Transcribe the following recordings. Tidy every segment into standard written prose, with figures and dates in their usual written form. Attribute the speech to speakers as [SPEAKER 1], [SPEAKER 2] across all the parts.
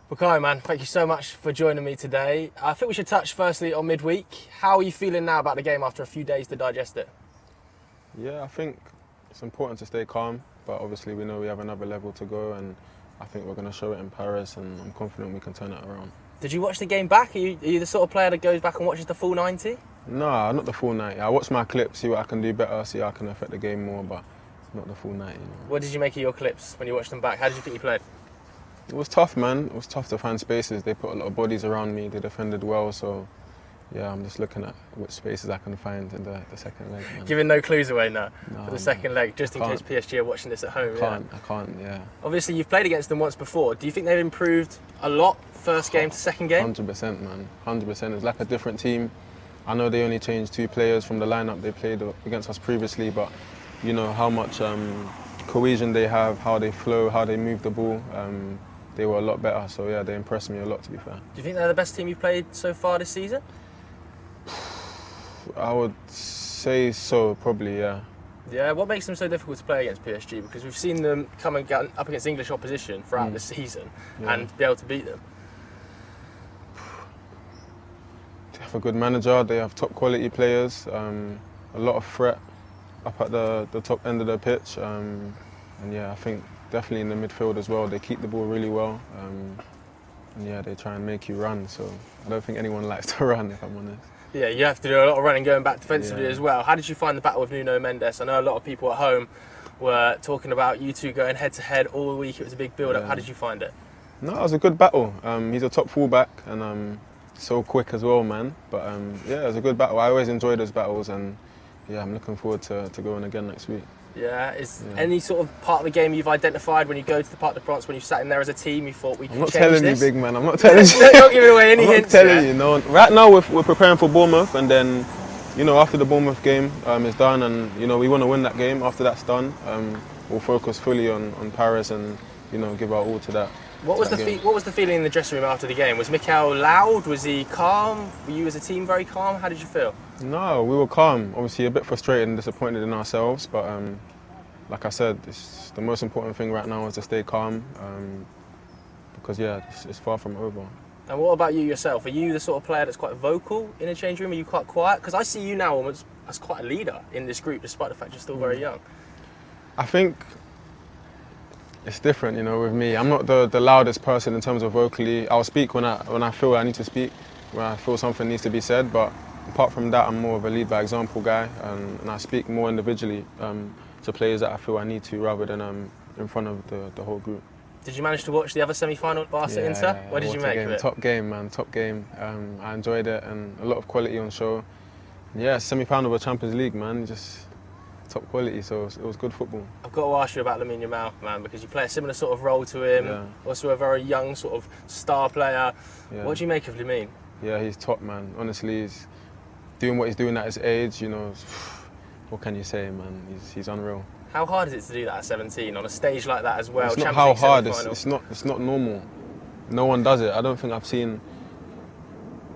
[SPEAKER 1] Bukayo, man, thank you so much for joining me today. I think we should touch firstly on midweek. How are you feeling now about the game after a few days to digest it?
[SPEAKER 2] Yeah, I think it's important to stay calm, but obviously we know we have another level to go, and I think we're going to show it in Paris, and I'm confident we can turn it around.
[SPEAKER 1] Did you watch the game back? Are you the sort of player that goes back and watches the full 90?
[SPEAKER 2] Nah, not the full 90. I watch my clips, see what I can do better, see how I can affect the game more, but not the full 90.
[SPEAKER 1] What did you make of your clips when you watched them back? How did you think you played?
[SPEAKER 2] It was tough, man. It was tough to find spaces. They put a lot of bodies around me. They defended well, so yeah, I'm just looking at which spaces I can find in the second leg. Man.
[SPEAKER 1] Giving no clues away now
[SPEAKER 2] No,
[SPEAKER 1] for the second leg, just in case
[SPEAKER 2] can't.
[SPEAKER 1] PSG are watching this at home.
[SPEAKER 2] I can't, yeah.
[SPEAKER 1] Obviously, you've played against them once before. Do you think they've improved a lot first game to second game?
[SPEAKER 2] 100%, man. 100%. It's like a different team. I know they only changed 2 players from the lineup they played against us previously, but you know how much cohesion they have, how they flow, how they move the ball. They were a lot better, so yeah, they impressed me a lot, to be fair.
[SPEAKER 1] Do you think they're the best team you've played so far this season?
[SPEAKER 2] I would say so, probably, yeah.
[SPEAKER 1] Yeah, what makes them so difficult to play against PSG? Because we've seen them come and get up against English opposition throughout the season and be able to beat them.
[SPEAKER 2] They have a good manager, they have top quality players, a lot of threat up at the top end of the pitch. And yeah, I think definitely in the midfield as well, they keep the ball really well. And yeah, they try and make you run, so I don't think anyone likes to run, if I'm honest.
[SPEAKER 1] Yeah, you have to do a lot of running going back defensively
[SPEAKER 2] Yeah.
[SPEAKER 1] as well. How did you find the battle with Nuno Mendes? I know a lot of people at home were talking about you two going head to head all week. It was a big build-up.
[SPEAKER 2] Yeah.
[SPEAKER 1] How did you find it?
[SPEAKER 2] No, it was a good battle. He's a top fullback and so quick as well, man. But yeah, it was a good battle. I always enjoy those battles, and yeah, I'm looking forward to going again next week.
[SPEAKER 1] Yeah, is any sort of part of the game you've identified when you go to the Parc de France, when you've sat in there as a team, you thought we could
[SPEAKER 2] I'm not
[SPEAKER 1] change
[SPEAKER 2] telling
[SPEAKER 1] this?
[SPEAKER 2] you, big man. I'm not telling you.
[SPEAKER 1] Don't give away any
[SPEAKER 2] I'm
[SPEAKER 1] hints.
[SPEAKER 2] not telling you. No. Right now we're preparing for Bournemouth, and then you know after the Bournemouth game is done, and you know we want to win that game. After that's done, we'll focus fully on Paris and you know give our all to that.
[SPEAKER 1] What was the feeling in the dressing room after the game? Was Mikel loud? Was he calm? Were you as a team very calm? How did you feel?
[SPEAKER 2] No, we were calm. Obviously a bit frustrated and disappointed in ourselves, but like I said, the most important thing right now is to stay calm because yeah, it's far from over.
[SPEAKER 1] And what about you yourself? Are you the sort of player that's quite vocal in a change room? Are you quite quiet? Because I see you now almost as quite a leader in this group, despite the fact you're still very young.
[SPEAKER 2] I think it's different, you know, with me. I'm not the loudest person in terms of vocally. I'll speak when I feel I need to speak, when I feel something needs to be said. But apart from that, I'm more of a lead by example guy, and I speak more individually to players that I feel I need to, rather than in front of the whole group.
[SPEAKER 1] Did you manage to watch the other semi-final, Barca Inter? What did you make of it?
[SPEAKER 2] Top game, man. Top game. I enjoyed it, and a lot of quality on show. Yeah, semi-final of a Champions League, man. Just top quality, so it was good football.
[SPEAKER 1] I've got to ask you about Lamine Yamal, man, because you play a similar sort of role to him.
[SPEAKER 2] Yeah.
[SPEAKER 1] Also a very young sort of star player.
[SPEAKER 2] Yeah.
[SPEAKER 1] What do you make of Lamine?
[SPEAKER 2] Yeah, he's top, man. Honestly, he's doing what he's doing at his age. You know, what can you say, man? He's unreal.
[SPEAKER 1] How hard is it to do that at 17 on a stage like that as well?
[SPEAKER 2] It's not
[SPEAKER 1] Champions
[SPEAKER 2] how
[SPEAKER 1] League
[SPEAKER 2] hard.
[SPEAKER 1] semi-final?
[SPEAKER 2] It's not normal. No one does it. I don't think I've seen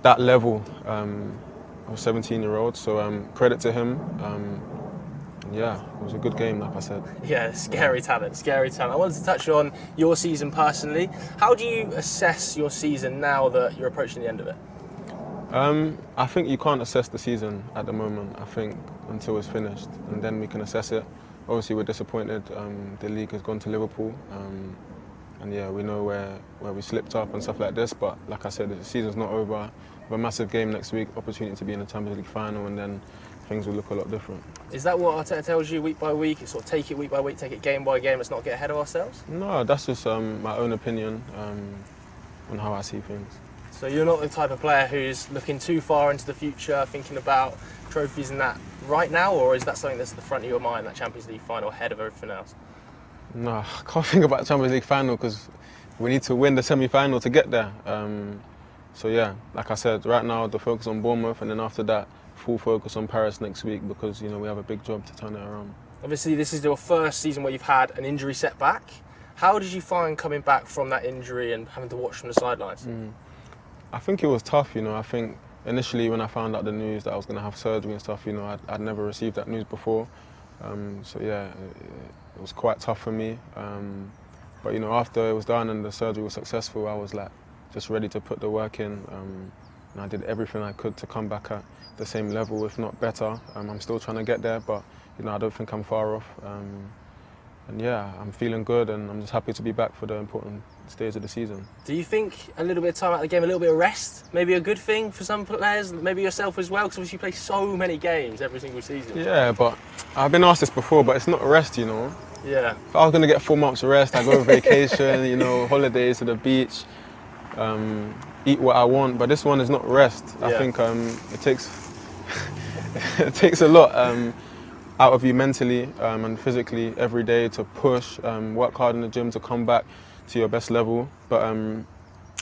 [SPEAKER 2] that level of 17-year-olds. So credit to him. Yeah, it was a good game, like I said.
[SPEAKER 1] Yeah, scary talent, scary talent. I wanted to touch on your season personally. How do you assess your season now that you're approaching the end of it?
[SPEAKER 2] I think you can't assess the season at the moment. I think until it's finished, and then we can assess it. Obviously, we're disappointed. The league has gone to Liverpool, and yeah, we know where we slipped up and stuff like this. But like I said, the season's not over. We have a massive game next week, opportunity to be in the Champions League final, and then things will look a lot different.
[SPEAKER 1] Is that what Arteta tells you week by week? It's sort of take it week by week, take it game by game. Let's not get ahead of ourselves.
[SPEAKER 2] No, that's just my own opinion on how I see things.
[SPEAKER 1] So you're not the type of player who's looking too far into the future, thinking about trophies and that right now, or is that something that's at the front of your mind, that Champions League final ahead of everything else?
[SPEAKER 2] No, I can't think about the Champions League final because we need to win the semi-final to get there. So yeah, like I said, right now the focus on Bournemouth, and then after that, full focus on Paris next week because you know we have a big job to turn it around.
[SPEAKER 1] Obviously, this is your first season where you've had an injury setback. How did you find coming back from that injury and having to watch from the sidelines?
[SPEAKER 2] I think it was tough, you know. I think initially when I found out the news that I was going to have surgery and stuff, you know, I'd never received that news before. So yeah, it was quite tough for me. But after it was done and the surgery was successful, I was like just ready to put the work in. And I did everything I could to come back at the same level, if not better. I'm still trying to get there, but I don't think I'm far off. And yeah, I'm feeling good, and I'm just happy to be back for the important stage of the season.
[SPEAKER 1] Do you think a little bit of time out of the game, a little bit of rest, maybe a good thing for some players, maybe yourself as well? Because obviously you play so many games every single season.
[SPEAKER 2] Yeah, but I've been asked this before, but it's not rest,
[SPEAKER 1] Yeah.
[SPEAKER 2] If I was going to get 4 months rest, I go on vacation, holidays to the beach, eat what I want. But this one is not rest.
[SPEAKER 1] Yeah.
[SPEAKER 2] I think it takes it takes a lot out of you mentally and physically every day to push, work hard in the gym to come back to your best level. But at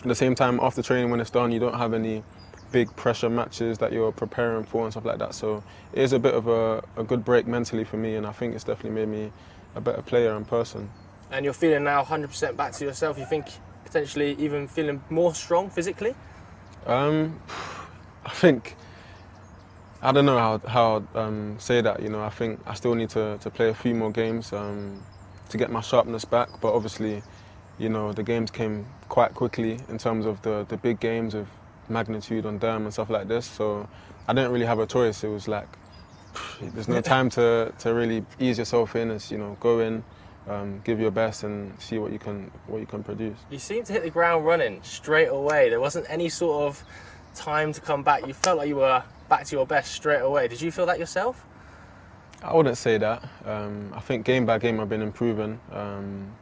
[SPEAKER 2] the same time, after training, when it's done, you don't have any big pressure matches that you're preparing for and stuff like that. So it is a bit of a good break mentally for me, and I think it's definitely made me a better player and person.
[SPEAKER 1] And you're feeling now 100% back to yourself. You think potentially even feeling more strong physically?
[SPEAKER 2] I think, I don't know how say that. I think I still need to play a few more games to get my sharpness back. But obviously, the games came quite quickly in terms of the big games of magnitude on Durham and stuff like this. So I didn't really have a choice. It was like there's no time to really ease yourself in. It's go in, give your best, and see what you can produce.
[SPEAKER 1] You seemed to hit the ground running straight away. There wasn't any sort of time to come back. You felt like you were back to your best straight away. Did you feel that yourself?
[SPEAKER 2] I wouldn't say that. I think game by game I've been improving. And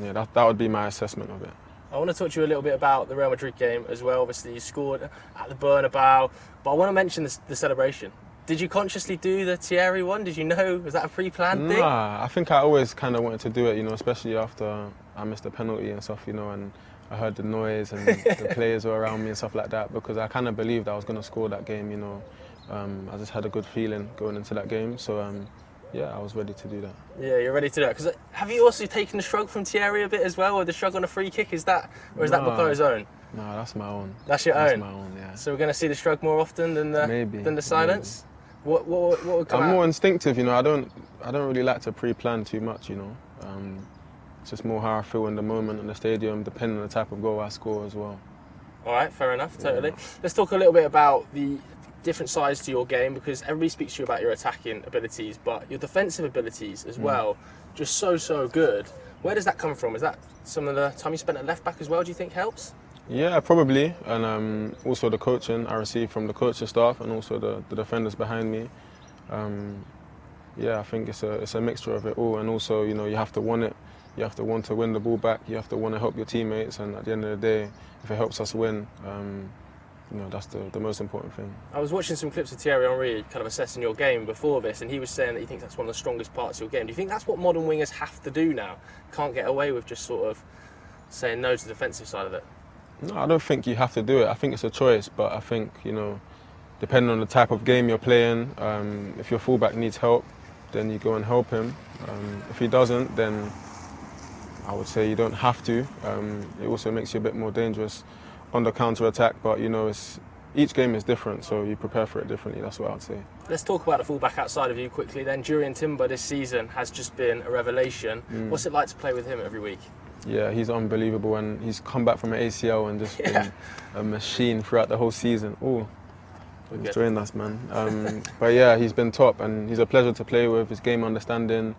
[SPEAKER 2] yeah, that would be my assessment of it.
[SPEAKER 1] I want to talk to you a little bit about the Real Madrid game as well. Obviously, you scored at the Bernabeu, but I want to mention the celebration. Did you consciously do the Thierry one? Did you know? Was that a pre-planned thing?
[SPEAKER 2] Nah, I think I always kind of wanted to do it, especially after I missed a penalty and stuff, and I heard the noise and the players were around me and stuff like that, because I kind of believed I was going to score that game, I just had a good feeling going into that game, so yeah, I was ready to do that.
[SPEAKER 1] Yeah, you're ready to do it. Because have you also taken the shrug from Thierry a bit as well, or the shrug on a free kick? Is that Bukayo's own?
[SPEAKER 2] No, that's my own.
[SPEAKER 1] That's your own?
[SPEAKER 2] That's my own, yeah.
[SPEAKER 1] So we're going to see the shrug more often than the silence?
[SPEAKER 2] Maybe.
[SPEAKER 1] What would come
[SPEAKER 2] I'm
[SPEAKER 1] out?
[SPEAKER 2] more instinctive, I don't really like to pre-plan too much, It's just more how I feel in the moment in the stadium, depending on the type of goal I score as well.
[SPEAKER 1] All right, fair enough, totally. Yeah. Let's talk a little bit about the different sides to your game, because everybody speaks to you about your attacking abilities, but your defensive abilities as well, just so good. Where does that come from? Is that some of the time you spent at left back as well, do you think helps?
[SPEAKER 2] Yeah, probably, and also the coaching I received from the coaching staff and also the defenders behind me. Yeah, I think it's a mixture of it all, and also you have to want it. You have to want to win the ball back. You have to want to help your teammates, and at the end of the day, if it helps us win, that's the most important thing.
[SPEAKER 1] I was watching some clips of Thierry Henry kind of assessing your game before this, and he was saying that he thinks that's one of the strongest parts of your game. Do you think that's what modern wingers have to do now? Can't get away with just sort of saying no to the defensive side of it?
[SPEAKER 2] No, I don't think you have to do it. I think it's a choice, but I think, depending on the type of game you're playing, if your fullback needs help, then you go and help him. If he doesn't, then I would say you don't have to. It also makes you a bit more dangerous on the counter-attack, but each game is different, so you prepare for it differently, that's what I would say.
[SPEAKER 1] Let's talk about the fullback outside of you quickly then. Jurrien Timber this season has just been a revelation. What's it like to play with him every week?
[SPEAKER 2] Yeah, he's unbelievable, and he's come back from an ACL and just been a machine throughout the whole season. Oh, he's joined us, man. But yeah, he's been top, and he's a pleasure to play with. His game understanding,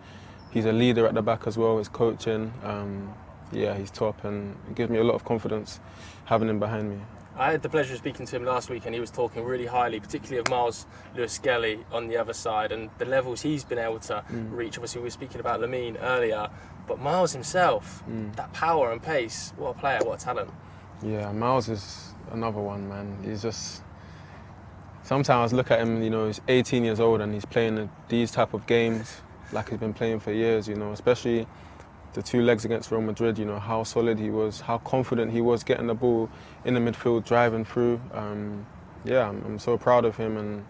[SPEAKER 2] he's a leader at the back as well. His coaching, yeah, he's top, and it gives me a lot of confidence having him behind me.
[SPEAKER 1] I had the pleasure of speaking to him last week, and he was talking really highly, particularly of Myles Lewis-Skelly on the other side and the levels he's been able to reach. Obviously, we were speaking about Lamine earlier, but Myles himself, that power and pace, what a player, what a talent.
[SPEAKER 2] Yeah, Myles is another one, man. He's just... Sometimes I look at him, he's 18 years old and he's playing these type of games like he's been playing for years, especially the 2 legs against Real Madrid, how solid he was, how confident he was getting the ball in the midfield, driving through. Yeah, I'm so proud of him, and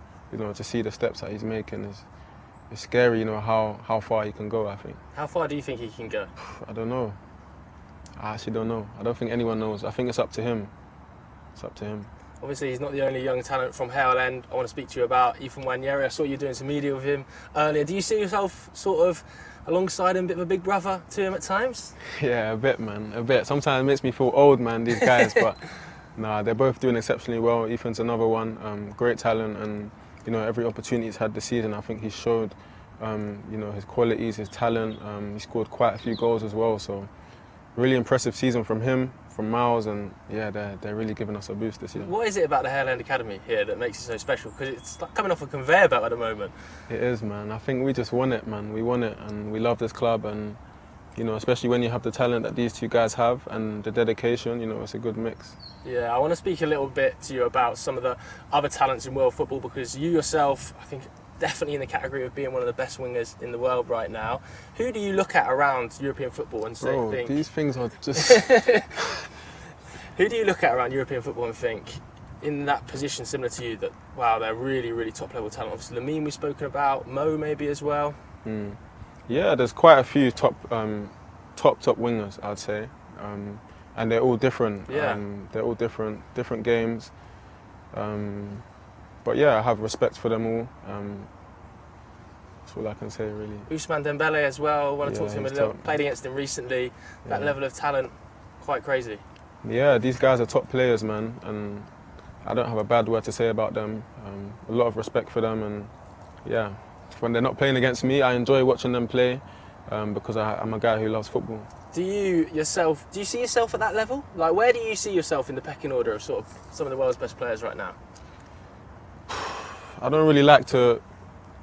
[SPEAKER 2] to see the steps that he's making is scary, how far he can go, I think.
[SPEAKER 1] How far do you think he can go?
[SPEAKER 2] I don't know. I actually don't know. I don't think anyone knows. I think it's up to him. It's up to him.
[SPEAKER 1] Obviously, he's not the only young talent from Hale End. I want to speak to you about Ethan Nwaneri. I saw you doing some media with him earlier. Do you see yourself sort of alongside him, a bit of a big brother to him at times?
[SPEAKER 2] Yeah, a bit, man, a bit. Sometimes it makes me feel old, man, these guys, but nah, they're both doing exceptionally well. Ethan's another one, great talent, and every opportunity he's had this season, I think he's showed his qualities, his talent. He scored quite a few goals as well, so really impressive season from him, from Myles, and yeah, they're really giving us a boost this year.
[SPEAKER 1] What is it about the Hareland Academy here that makes it so special? Because it's like coming off a conveyor belt at the moment.
[SPEAKER 2] It is, man. I think we just won it, man. We won it, and we love this club, and especially when you have the talent that these two guys have and the dedication, it's a good mix.
[SPEAKER 1] Yeah, I want to speak a little bit to you about some of the other talents in world football, because you yourself, I think, definitely in the category of being one of the best wingers in the world right now. Who do you look at around European football and think...
[SPEAKER 2] these things are just...
[SPEAKER 1] Who do you look at around European football and think, in that position similar to you, that, wow, they're really, really top level talent? Obviously, Lamine we've spoken about, Mo maybe as well.
[SPEAKER 2] Yeah, there's quite a few top wingers, I'd say. And they're all different.
[SPEAKER 1] Yeah.
[SPEAKER 2] They're all different games. But yeah, I have respect for them all. That's all I can say, really.
[SPEAKER 1] Ousmane Dembele as well. I want to talk to him a little.
[SPEAKER 2] Top.
[SPEAKER 1] Played against him recently. That level of talent, quite crazy.
[SPEAKER 2] Yeah, these guys are top players, man, and I don't have a bad word to say about them. A lot of respect for them, and yeah, when they're not playing against me, I enjoy watching them play because I'm a guy who loves football.
[SPEAKER 1] Do you see yourself at that level? Like, where do you see yourself in the pecking order of sort of some of the world's best players right now?
[SPEAKER 2] I don't really like to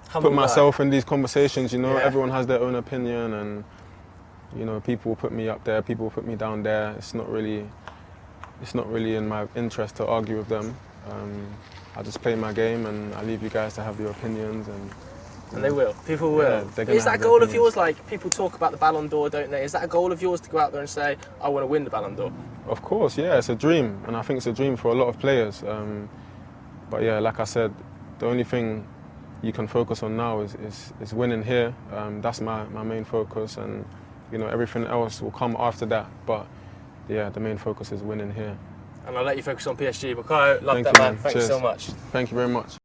[SPEAKER 2] put myself in these conversations,
[SPEAKER 1] Yeah.
[SPEAKER 2] Everyone has their own opinion, and people will put me up there, people will put me down there. It's not really in my interest to argue with them. I just play my game, and I leave you guys to have your opinions, and
[SPEAKER 1] they will. People will.
[SPEAKER 2] Yeah,
[SPEAKER 1] is that a goal of yours? Like, people talk about the Ballon d'Or, don't they? Is that a goal of yours to go out there and say, I want to win the Ballon d'Or?
[SPEAKER 2] Of course, yeah, it's a dream, and I think it's a dream for a lot of players. But yeah, like I said, the only thing you can focus on now is winning here. That's my main focus, and everything else will come after that. But yeah, the main focus is winning here.
[SPEAKER 1] And I'll let you focus on PSG. Bukayo, love
[SPEAKER 2] Thank
[SPEAKER 1] that,
[SPEAKER 2] you,
[SPEAKER 1] man. Thanks
[SPEAKER 2] Cheers.
[SPEAKER 1] so much.
[SPEAKER 2] Thank you very much.